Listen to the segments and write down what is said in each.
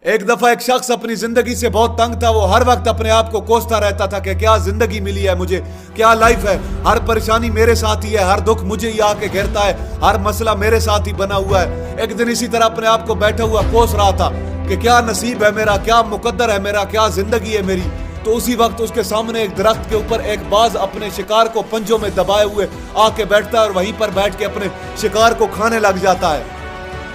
एक दफा एक शख्स अपनी जिंदगी से बहुत तंग था। वो हर वक्त अपने आप को कोसता रहता था कि क्या जिंदगी मिली है मुझे, क्या लाइफ है, हर परेशानी मेरे साथ ही है, हर दुख मुझे ही आके घेरता है, हर मसला मेरे साथ ही बना हुआ है। एक दिन इसी तरह अपने आप को बैठा हुआ कोस रहा था कि क्या नसीब है मेरा, क्या मुकद्दर है मेरा, क्या जिंदगी है मेरी। तो उसी वक्त उसके सामने एक दरख्त के ऊपर एक बाज अपने शिकार को पंजों में दबाए हुए आके बैठता है और वहीं पर बैठ के अपने शिकार को खाने लग जाता है।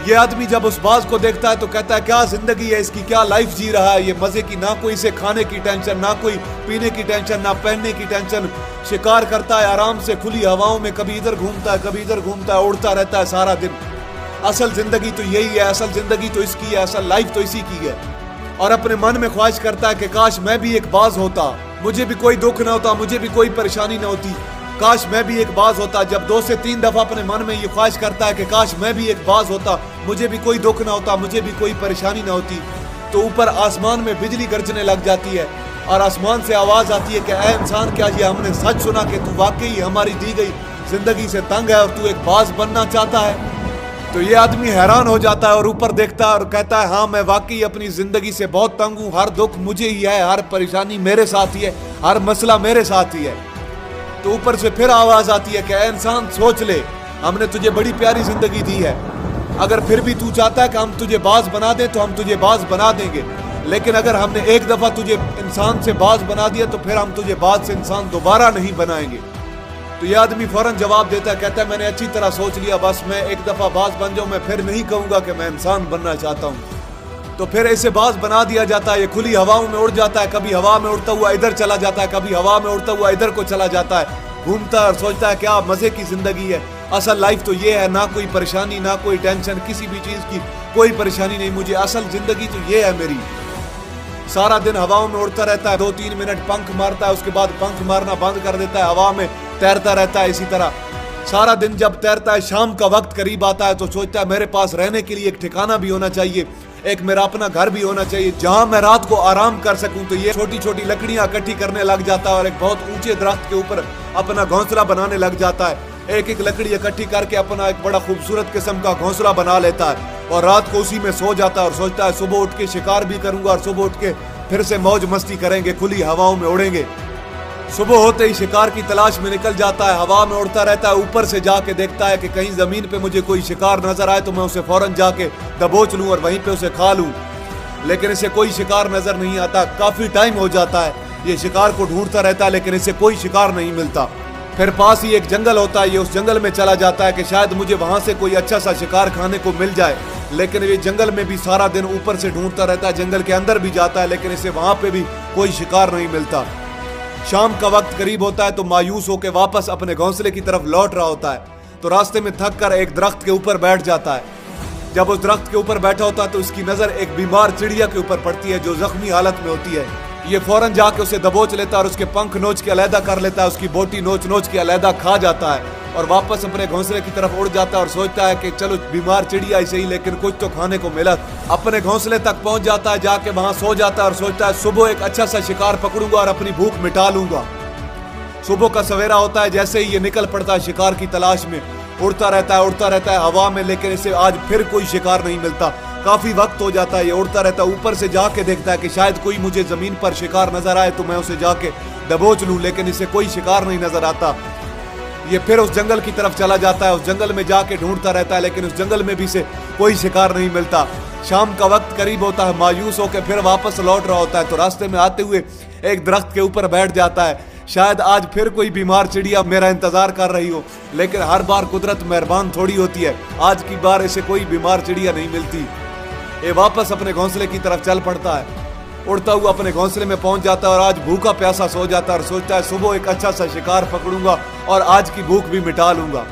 ये आदमी जब उस बाज को देखता है तो कहता है क्या जिंदगी है इसकी, क्या लाइफ जी रहा है ये मजे की, ना कोई इसे खाने की टेंशन, ना कोई पीने की टेंशन, ना पहनने की टेंशन। शिकार करता है आराम से खुली हवाओं में, कभी इधर घूमता है कभी इधर घूमता है, उड़ता रहता है सारा दिन। असल जिंदगी तो यही है, असल जिंदगी तो इसकी है, असल लाइफ तो इसी की है। और अपने मन में ख्वाहिश करता है कि काश मैं भी एक बाज होता, मुझे भी कोई दुख ना होता, मुझे भी कोई परेशानी ना होती, काश मैं भी एक बाज होता। जब 2 से 3 दफा अपने मन में ये ख्वाहिश करता है कि काश मैं भी एक बाज होता, मुझे भी कोई दुख ना होता, मुझे भी कोई परेशानी ना होती, तो ऊपर आसमान में बिजली गरजने लग जाती है और आसमान से आवाज आती है कि ऐ इंसान, क्या ये हमने सच सुना कि तू वाकई हमारी दी गई जिंदगी से तंग है और तू एक बाज बनना चाहता है। तो ये आदमी हैरान हो जाता है और ऊपर देखता है और कहता है हाँ मैं वाकई अपनी जिंदगी से बहुत तंग हूँ, हर दुख मुझे ही है, हर परेशानी मेरे साथ ही है, हर मसला मेरे साथ ही है। तो ऊपर से फिर आवाज आती है कि ऐ इंसान सोच ले, हमने तुझे बड़ी प्यारी जिंदगी दी है, अगर फिर भी तू चाहता है कि हम तुझे बाज बना दें तो हम तुझे बाज बना देंगे, लेकिन अगर हमने एक दफा तुझे इंसान से बाज बना दिया तो फिर हम तुझे बाज से इंसान दोबारा नहीं बनाएंगे। तो यह आदमी फौरन जवाब देता है, कहता है मैंने अच्छी तरह सोच लिया, बस मैं एक दफा बाज बन जाऊं, मैं फिर नहीं कहूंगा कि मैं इंसान बनना चाहता हूं। तो फिर ऐसे बाज बना दिया जाता है, ये खुली हवाओं में उड़ जाता है, कभी हवा में उड़ता हुआ इधर चला जाता है, कभी हवा में उड़ता हुआ इधर को चला जाता है, घूमता है और सोचता है क्या मजे की जिंदगी है, असल लाइफ तो ये है, ना कोई परेशानी, ना कोई टेंशन, किसी भी चीज की कोई परेशानी नहीं मुझे, असल जिंदगी तो ये है मेरी। सारा दिन हवाओं में उड़ता रहता है, 2-3 मिनट पंख मारता है, उसके बाद पंख मारना बंद कर देता है, हवा में तैरता रहता है। इसी तरह सारा दिन जब तैरता है, शाम का वक्त करीब आता है तो सोचता है मेरे पास रहने के लिए एक ठिकाना भी होना चाहिए, एक मेरा अपना घर भी होना चाहिए जहां मैं रात को आराम कर सकूं। तो ये छोटी छोटी लकड़ियां इकट्ठी करने लग जाता है और एक बहुत ऊंचे दरख्त के ऊपर अपना घोंसला बनाने लग जाता है। एक एक लकड़ी इकट्ठी करके अपना एक बड़ा खूबसूरत किस्म का घोंसला बना लेता है और रात को उसी में सो जाता है और सोचता है सुबह उठ के शिकार भी करूंगा और सुबह उठ के फिर से मौज मस्ती करेंगे, खुली हवाओं में उड़ेंगे। सुबह होते ही शिकार की तलाश में निकल जाता है, हवा में उड़ता रहता है, ऊपर से जाके देखता है कि कहीं जमीन पे मुझे कोई शिकार नजर आए तो मैं उसे फौरन जाके दबोच लूं और वहीं पे उसे खा लूं, लेकिन इसे कोई शिकार नजर नहीं आता। काफी टाइम हो जाता है, ये शिकार को ढूंढता रहता है लेकिन इसे कोई शिकार नहीं मिलता। फिर पास ही एक जंगल होता है, ये उस जंगल में चला जाता है कि शायद मुझे वहां से कोई अच्छा सा शिकार खाने को मिल जाए, लेकिन ये जंगल में भी सारा दिन ऊपर से ढूंढता रहता है, जंगल के अंदर भी जाता है लेकिन इसे वहां पे भी कोई शिकार नहीं मिलता। शाम का वक्त करीब होता है तो मायूस होकर वापस अपने घोंसले की तरफ लौट रहा होता है, तो रास्ते में थक कर एक दरख्त के ऊपर बैठ जाता है। जब उस दरख्त के ऊपर बैठा होता है तो उसकी नजर एक बीमार चिड़िया के ऊपर पड़ती है जो जख्मी हालत में होती है। ये फौरन जाके उसे दबोच लेता है और उसके पंख नोच के अलहदा कर लेता है, उसकी बोटी नोच नोच के अलहदा खा जाता है और वापस अपने घोंसले की तरफ उड़ जाता है और सोचता है कि चलो बीमार चिड़िया ही सही लेकिन कुछ तो खाने को मिला। अपने घोंसले तक पहुंच जाता है, जाके वहां सो जाता है और सोचता है सुबह एक अच्छा सा शिकार पकड़ूंगा और अपनी भूख मिटा लूंगा। सुबह का सवेरा होता है, जैसे ही ये निकल पड़ता है शिकार की तलाश में, उड़ता रहता है हवा में, लेकिन इसे आज फिर कोई शिकार नहीं मिलता। काफी वक्त हो जाता है, ये उड़ता रहता है, ऊपर से जाके देखता है कि शायद कोई मुझे जमीन पर शिकार नजर आए तो मैं उसे जाके दबोच लूं, लेकिन इसे कोई शिकार नहीं नजर आता। ये फिर उस जंगल की तरफ चला जाता है, उस जंगल में जाके ढूंढता रहता है लेकिन उस जंगल में भी से कोई शिकार नहीं मिलता। शाम का वक्त करीब होता है, मायूस होकर फिर वापस लौट रहा होता है तो रास्ते में आते हुए एक दरख्त के ऊपर बैठ जाता है, शायद आज फिर कोई बीमार चिड़िया मेरा इंतजार कर रही हो, लेकिन हर बार कुदरत मेहरबान थोड़ी होती है, आज की बार इसे कोई बीमार चिड़िया नहीं मिलती। ये वापस अपने घोंसले की तरफ चल पड़ता है, उड़ता हुआ अपने घोंसले में पहुंच जाता है और आज भूखा प्यासा सो जाता है और सोचता है सुबह एक अच्छा सा शिकार पकड़ूंगा और आज की भूख भी मिटा लूंगा।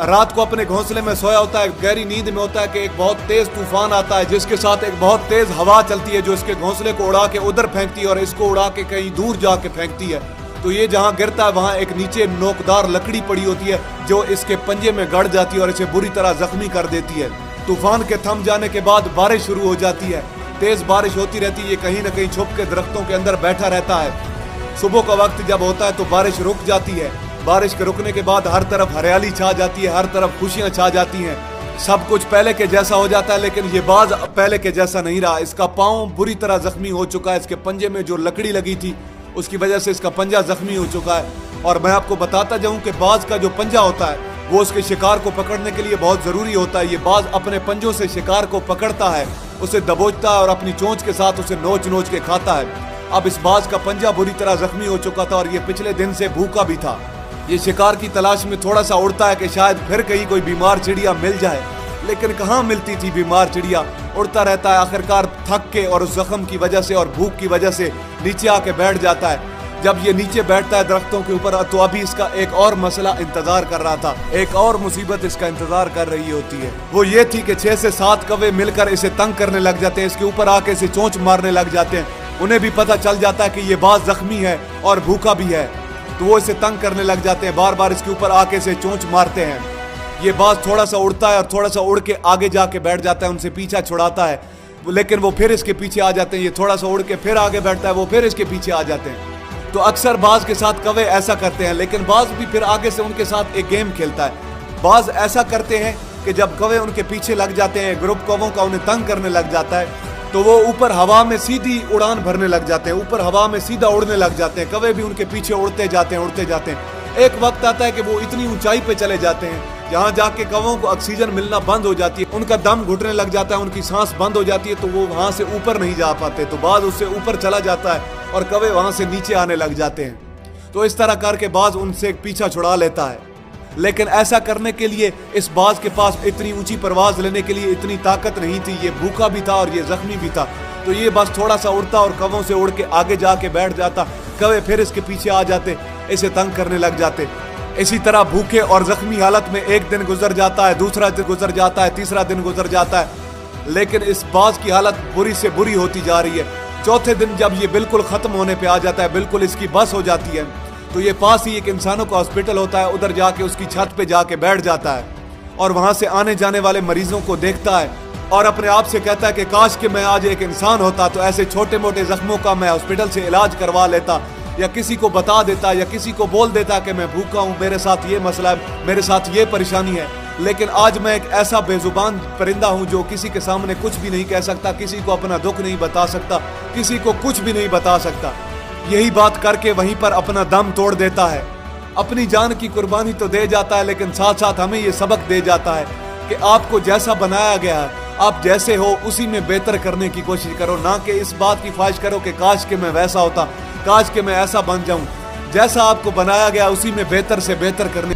रात को अपने घोंसले में सोया होता है, गहरी नींद में होता है कि एक बहुत तेज तूफान आता है जिसके साथ एक बहुत तेज हवा चलती है जो इसके घोंसले को उड़ा के उधर फेंकती है और इसको उड़ा के कहीं दूर जाके फेंकती है। तो ये जहां गिरता है वहां एक नीचे नोकदार लकड़ी पड़ी होती है जो इसके पंजे में गड़ जाती है और इसे बुरी तरह जख्मी कर देती है। तूफान के थम जाने के बाद बारिश शुरू हो जाती है, तेज बारिश होती रहती है, ये कहीं न कहीं छुप के दरख्तों के अंदर बैठा रहता है। सुबह का वक्त जब होता है तो बारिश रुक जाती है, बारिश के रुकने के बाद हर तरफ हरियाली छा जाती है, हर तरफ खुशियां छा जाती हैं। सब कुछ पहले के जैसा हो जाता है, लेकिन ये बाज पहले के जैसा नहीं रहा। इसका पाँव बुरी तरह जख्मी हो चुका है। इसके पंजे में जो लकड़ी लगी थी उसकी वजह से इसका पंजा जख्मी हो चुका है। और मैं आपको बताता जाऊं कि बाज का जो पंजा होता है वो उसके शिकार को पकड़ने के लिए बहुत ज़रूरी होता है। ये बाज अपने पंजों से शिकार को पकड़ता है, उसे दबोचता है और अपनी चोंच के साथ उसे नोच नोच के खाता है। अब इस बाज का पंजा बुरी तरह जख्मी हो चुका था और ये पिछले दिन से भूखा भी था। ये शिकार की तलाश में थोड़ा सा उड़ता है कि शायद फिर कहीं कोई बीमार चिड़िया मिल जाए, लेकिन कहाँ मिलती थी बीमार चिड़िया। उड़ता रहता है, आखिरकार थक के और उस जख्म की वजह से और भूख की वजह से नीचे आके बैठ जाता है। जब ये नीचे बैठता है दरख्तों के ऊपर, तो अभी इसका एक और मसला इंतजार कर रहा था, एक और मुसीबत इसका इंतजार कर रही होती है। वो ये थी कि 6 से 7 कौवे मिलकर इसे तंग करने लग जाते हैं, इसके ऊपर आके इसे चोंच मारने लग जाते हैं। उन्हें भी पता चल जाता है कि ये बाज जख्मी है और भूखा भी है, तो वो इसे तंग करने लग जाते हैं, बार बार इसके ऊपर आके इसे चोंच मारते हैं। ये बाज थोड़ा सा उड़ता है और थोड़ा सा उड़ के आगे जाके बैठ जाता है, उनसे पीछा छुड़ाता है, लेकिन वो फिर इसके पीछे आ जाते हैं। ये थोड़ा सा उड़ के फिर आगे बैठता है, वो फिर इसके पीछे आ जाते हैं। तो अक्सर बाज के साथ कौवे ऐसा करते हैं, लेकिन बाज भी फिर आगे से उनके साथ एक गेम खेलता है। बाज ऐसा करते हैं कि जब कौवे उनके पीछे लग जाते हैं, ग्रुप कौवों का उन्हें तंग करने लग जाता है, तो वो ऊपर हवा में सीधी उड़ान भरने लग जाते हैं, ऊपर हवा में सीधा उड़ने लग जाते हैं। कौवे भी उनके पीछे उड़ते जाते हैं। एक वक्त आता है कि वो इतनी ऊंचाई पे चले जाते हैं जहाँ जाके कौवों को ऑक्सीजन मिलना बंद हो जाती है, उनका दम घुटने लग जाता है, उनकी सांस बंद हो जाती है, तो वो वहां से ऊपर नहीं जा पाते। तो बाज उससे ऊपर चला जाता है और कौवे वहां से नीचे आने लग जाते हैं। तो इस तरह करके बाज उनसे पीछा छुड़ा लेता है, लेकिन ऐसा करने के लिए इस बाज के पास इतनी ऊंची परवाज लेने के लिए इतनी ताकत नहीं थी। ये भूखा भी था और ये जख्मी भी था। तो ये बस थोड़ा सा उड़ता और कौवों से उड़ के आगे जाके बैठ जाता। कौवे फिर इसके पीछे आ जाते, इसे तंग करने लग जाते। इसी तरह भूखे और जख्मी हालत में एक दिन गुजर जाता है, दूसरा दिन गुजर जाता है, तीसरा दिन गुजर जाता है, लेकिन इस बाज की हालत बुरी से बुरी होती जा रही है। चौथे दिन जब ये बिल्कुल खत्म होने पे आ जाता है, बिल्कुल इसकी बस हो जाती है, तो ये पास ही एक इंसानों का हॉस्पिटल होता है, उधर जाके उसकी छत पे जाके बैठ जाता है और वहां से आने जाने वाले मरीजों को देखता है और अपने आप से कहता है कि काश कि मैं आज एक इंसान होता तो ऐसे छोटे मोटे जख्मों का मैं हॉस्पिटल से इलाज करवा लेता, या किसी को बता देता, या किसी को बोल देता कि मैं भूखा हूँ, मेरे साथ ये मसला है, मेरे साथ ये परेशानी है। लेकिन आज मैं एक ऐसा बेजुबान परिंदा हूँ जो किसी के सामने कुछ भी नहीं कह सकता, किसी को अपना दुख नहीं बता सकता, किसी को कुछ भी नहीं बता सकता। यही बात करके वहीं पर अपना दम तोड़ देता है, अपनी जान की कुर्बानी तो दे जाता है, लेकिन साथ साथ हमें ये सबक दे जाता है कि आपको जैसा बनाया गया है, आप जैसे हो उसी में बेहतर करने की कोशिश करो, ना कि इस बात की ख्वाहिश करो कि काश कि मैं वैसा होता, काश कि मैं ऐसा बन जाऊं। जैसा आपको बनाया गया उसी में बेहतर से बेहतर करने